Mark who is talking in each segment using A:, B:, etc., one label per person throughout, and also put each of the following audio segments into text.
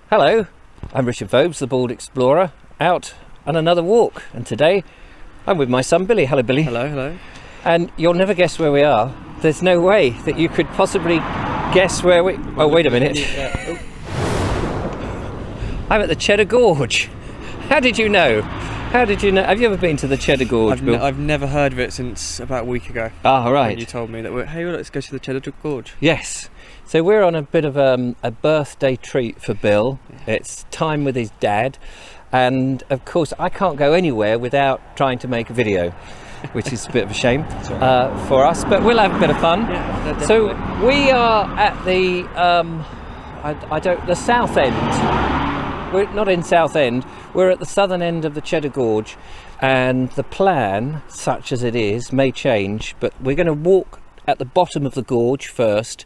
A: Hello, I'm Richard Vobes, the Bald Explorer, out on another walk, and today I'm with my son Billy. Hello Billy.
B: Hello, hello.
A: And you'll never guess where we are. There's no way that you could possibly guess where we... Oh, wait a minute. I'm at the Cheddar Gorge. How did you know? How did you know? Have you ever been to the Cheddar Gorge, Bill?
B: I've never heard of it since about a week ago.
A: Ah, right.
B: When you told me that hey, let's go to the Cheddar Gorge.
A: Yes. So we're on a bit of a birthday treat for Bill. It's time with his dad. And of course, I can't go anywhere without trying to make a video, which is a bit of a shame for us, but we'll have a bit of fun.
B: Yeah,
A: so we are at the, the south end. We're not in Southend, we're at the southern end of the Cheddar Gorge, and the plan, such as it is, may change, but we're going to walk at the bottom of the gorge first,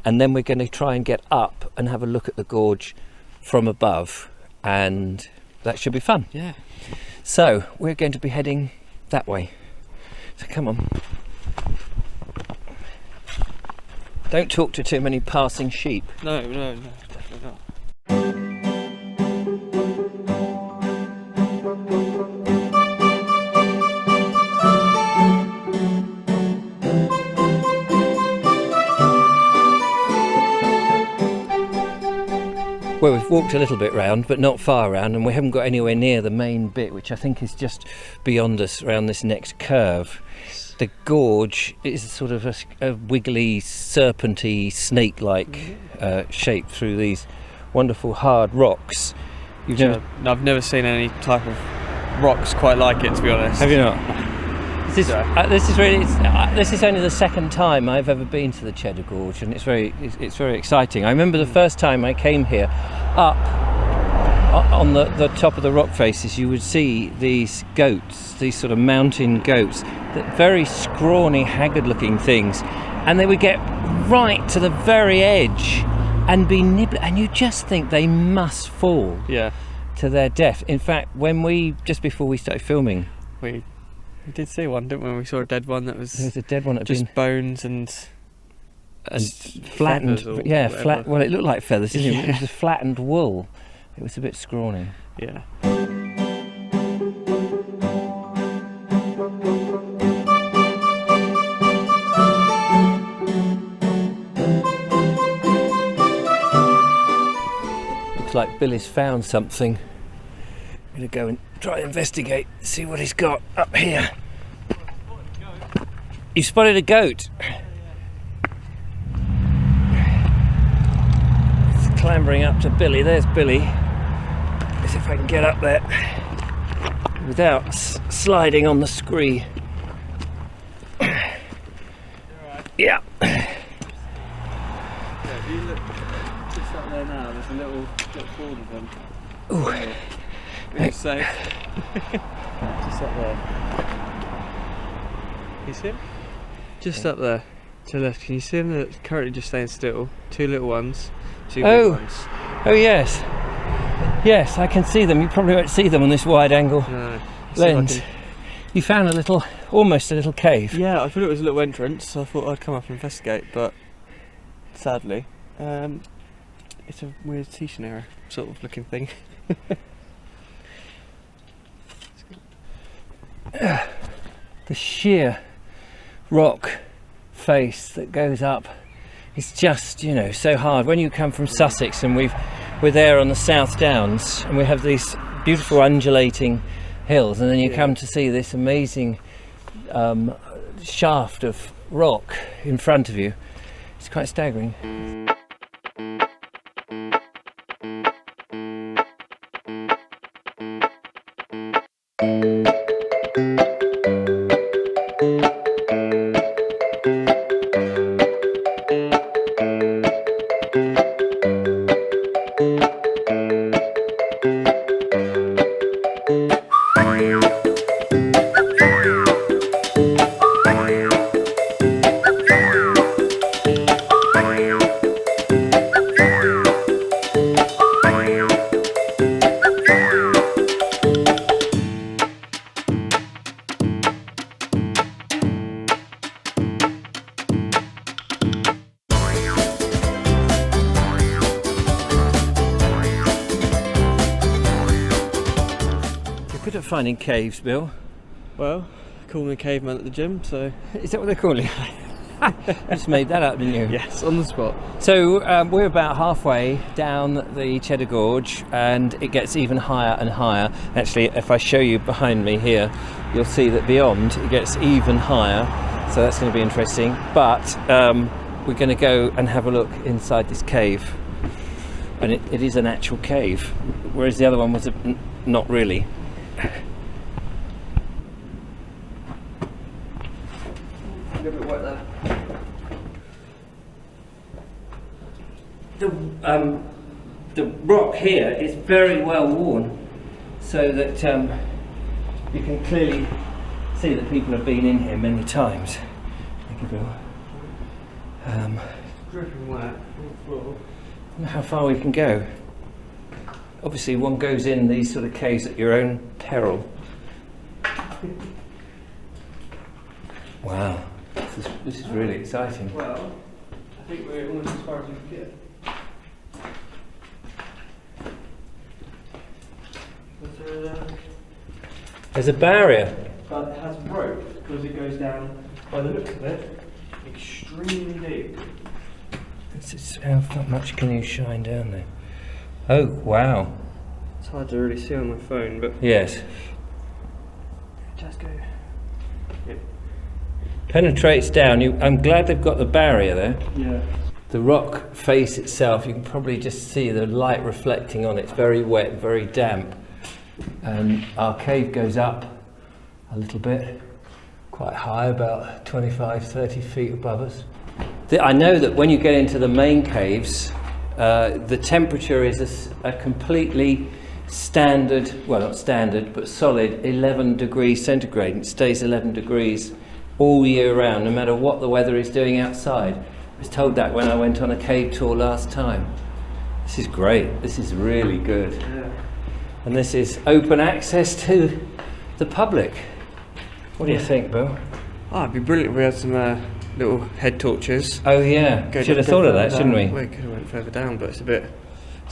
A: and then we're going to try and get up and have a look at the gorge from above, and that should be fun.
B: Yeah.
A: So we're going to be heading that way. So come on. Don't talk to too many passing sheep.
B: No, definitely not.
A: Well, we've walked a little bit round, but not far round, and we haven't got anywhere near the main bit, which I think is just beyond us around this next curve. The gorge is sort of a wiggly, serpenty, snake-like shape through these wonderful hard rocks.
B: I've never seen any type of rocks quite like it, to be honest.
A: Have you not? This is only the second time I've ever been to the Cheddar Gorge, and it's very exciting. I remember the first time I came here, up on the top of the rock faces, you would see these goats, these sort of mountain goats, that very scrawny, haggard-looking things, and they would get right to the very edge and be nibbling, and you just think they must fall to their death. In fact, just before we started filming,
B: we did see one, didn't we? We saw a dead one that was...
A: There was a dead one that
B: just bones and
A: flattened. Yeah, flat. Well, it looked like feathers, didn't it? It was a flattened wool. It was a bit scrawny.
B: Yeah.
A: Looks like Billy's found something. I'm going to go and try and investigate, see what he's got up here. You spotted a goat. It's clambering up to Billy. There's Billy. Let's see if I can get up there without sliding on the scree. Yeah.
B: If you look just up there now, there's a little pool of them.
A: Ooh.
B: It's safe. Just up there. You see him? Just up there to the left. Can you see them? They're currently just staying still. Two little ones, two big ones.
A: Oh yes. Yes, I can see them. You probably won't see them on this wide angle lens. You found almost a little cave.
B: Yeah, I thought it was a little entrance, so I thought I'd come up and investigate, but sadly, it's a weird stationary sort of looking thing.
A: The sheer rock face that goes up is just, so hard. When you come from Sussex, and we're there on the South Downs, and we have these beautiful undulating hills, and then you come to see this amazing shaft of rock in front of you. It's quite staggering. good at finding caves, Bill.
B: Well, call me caveman at the gym, so...
A: Is that what they call you? You just made that up, didn't you?
B: Yes, on the spot.
A: So we're about halfway down the Cheddar Gorge, and it gets even higher and higher. Actually, if I show you behind me here, you'll see that beyond it gets even higher. So that's going to be interesting. But we're going to go and have a look inside this cave, and it is an actual cave, whereas the other one was not really. The rock here is very well worn, so that you can clearly see that people have been in here many times. Thank you, Bill.
B: Dripping wet on the floor.
A: I don't know how far we can go. Obviously, one goes in these sort of caves at your own peril. Wow, this is really exciting.
B: Well, I think we're almost as far as we can get.
A: There's a barrier.
B: But it has rope because it goes down, by the look of it, extremely deep.
A: How much can you shine down there? Oh, wow.
B: It's hard to really see on my phone, but
A: Yes.
B: just go. Yeah.
A: Penetrates down. I'm glad they've got the barrier there.
B: Yeah.
A: The rock face itself, you can probably just see the light reflecting on it. It's very wet, very damp. And our cave goes up a little bit, quite high, about 25, 30 feet above us. I know that when you get into the main caves, the temperature is a completely standard, well not standard, but solid 11 degrees centigrade. It stays 11 degrees all year round, no matter what the weather is doing outside. I was told that when I went on a cave tour last time. This is great, this is really good.
B: Yeah.
A: And this is open access to the public. What do you think, Bill?
B: Oh, it'd be brilliant if we had some little head torches.
A: Oh yeah, should have thought of that, shouldn't we?
B: We could have went further down, but it's a bit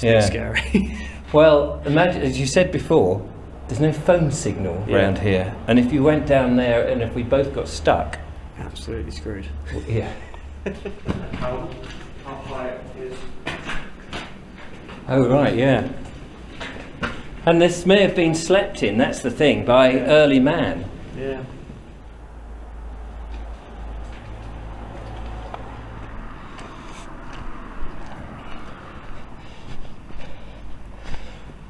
A: Yeah.
B: scary.
A: Well, imagine, as you said before, there's no phone signal around here. And if you went down there and if we both got stuck,
B: Absolutely screwed.
A: yeah.
B: How high it is.
A: Oh right, yeah. And this may have been slept in, that's the thing, by early man.
B: Yeah.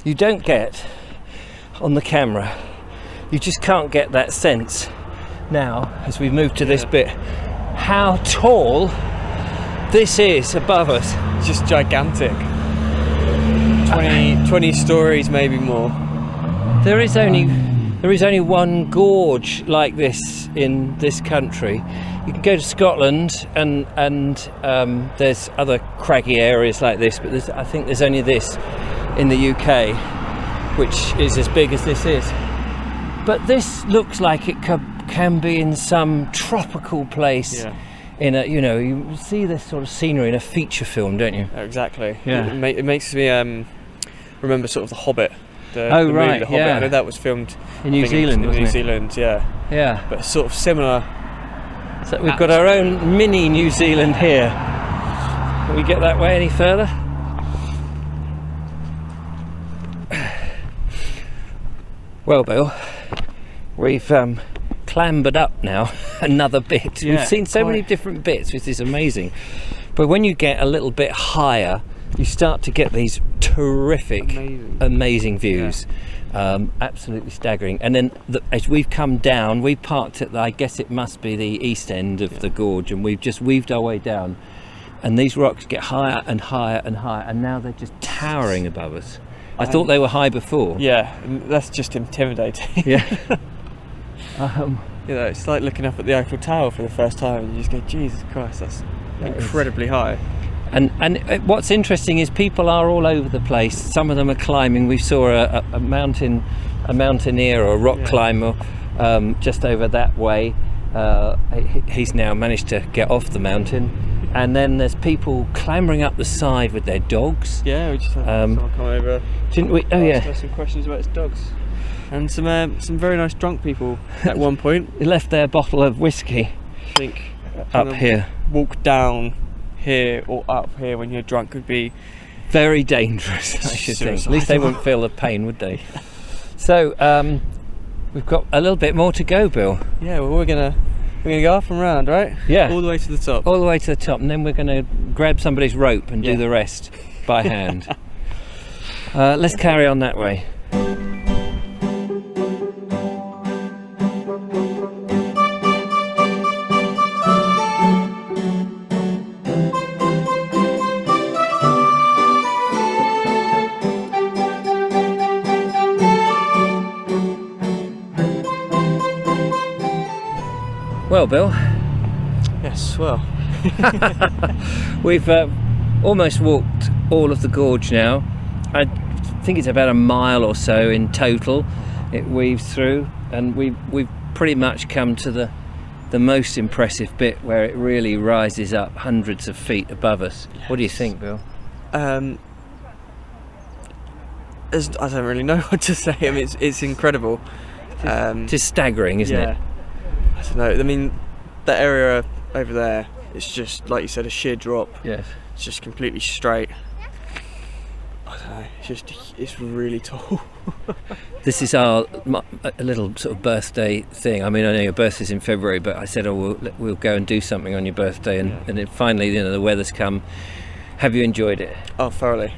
A: You don't get on the camera, you just can't get that sense now as we move to this bit how tall this is above us.
B: It's just gigantic. 20 stories, maybe more.
A: There is only one gorge like this in this country. You can go to Scotland and there's other craggy areas like this, but I think there's only this in the UK, which is as big as this is. But this looks like it can be in some tropical place.
B: Yeah.
A: In a, you see this sort of scenery in a feature film, don't you?
B: Oh, exactly.
A: Yeah.
B: It makes me remember sort of The Hobbit. The
A: right,
B: movie The Hobbit.
A: yeah.
B: I know that was filmed
A: In New Zealand,
B: in
A: wasn't
B: New
A: it?
B: Zealand, yeah.
A: Yeah.
B: But sort of similar.
A: So we've got our own mini New Zealand here. Can we get that way any further? Well, Bill, we've clambered up now another bit.
B: Yeah,
A: We've seen so many different bits, which is amazing. But when you get a little bit higher, you start to get these terrific, amazing views. Absolutely staggering. And then as we've come down, we parked at I guess it must be the east end of the gorge, and we've just weaved our way down. And these rocks get higher and higher and higher, and now they're just towering above us. I thought they were high before.
B: Yeah, and that's just intimidating.
A: Yeah.
B: It's like looking up at the Eiffel Tower for the first time, and you just go, Jesus Christ, that's incredibly high.
A: And what's interesting is people are all over the place. Some of them are climbing. We saw a mountaineer or a rock climber just over that way. He's now managed to get off the mountain. And then there's people clambering up the side with their dogs.
B: Yeah, we just had someone come over.
A: Didn't we? Oh yeah.
B: Ask us some questions about his dogs. and some very nice drunk people at one point.
A: He left their bottle of whiskey
B: I think
A: up here.
B: Walk down here or up here when you're drunk would be
A: Very dangerous, I should think. At least they wouldn't feel the pain, would they? So, we've got a little bit more to go, Bill.
B: Yeah, well, we're gonna go up and round, right?
A: Yeah.
B: All the way to the top.
A: All the way to the top, and then we're going to grab somebody's rope and
B: Yeah.
A: do the rest by hand. Let's carry on that way. Well, Bill,
B: Yes, well.
A: we've almost walked all of the gorge now. I think it's about a mile or so in total it weaves through, and we've pretty much come to the most impressive bit where it really rises up hundreds of feet above us.
B: Yes.
A: What do you think, Bill?
B: I don't really know what to say. I mean, it's incredible.
A: It's staggering, isn't it?
B: I don't know. I mean, that area over there, it's just, like you said, a sheer drop.
A: Yes.
B: It's just completely straight. I don't know. It's really tall.
A: This is a little sort of birthday thing. I mean, I know your birthday's in February, but I said, we'll go and do something on your birthday, and then finally, the weather's come. Have you enjoyed it?
B: Oh, thoroughly.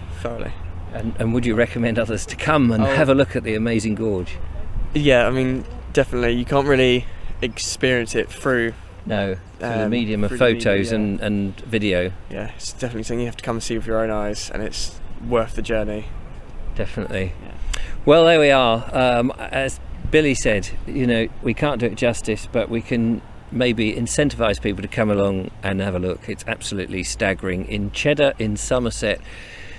A: And would you recommend others to come and have a look at the amazing gorge?
B: Yeah, I mean, definitely. You can't really experience it through.
A: No, through the medium of
B: through the
A: photos
B: media,
A: and video.
B: Yeah, it's definitely something you have to come and see with your own eyes, and it's worth the journey.
A: Definitely.
B: Yeah.
A: Well, there we are. As Billy said, we can't do it justice, but we can maybe incentivise people to come along and have a look. It's absolutely staggering in Cheddar in Somerset.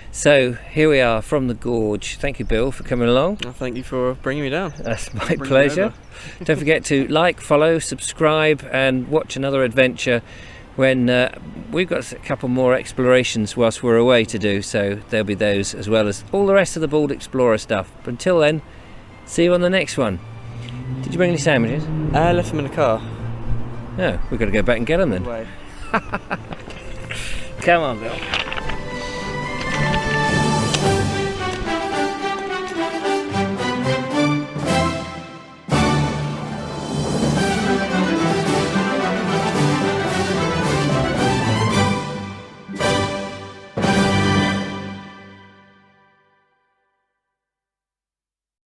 A: So here we are from the gorge. Thank you, Bill, for coming along.
B: Well, thank you for bringing me down.
A: That's my
B: Bring me
A: pleasure.
B: over.
A: Don't forget to like, follow, subscribe, and watch another adventure when we've got a couple more explorations whilst we're away to do. So there'll be those as well as all the rest of the Bald Explorer stuff. But until then, see you on the next one. Did you bring any sandwiches?
B: I left them in the car.
A: No, we've got to go back and get them then.
B: Way.
A: Come on, Bill.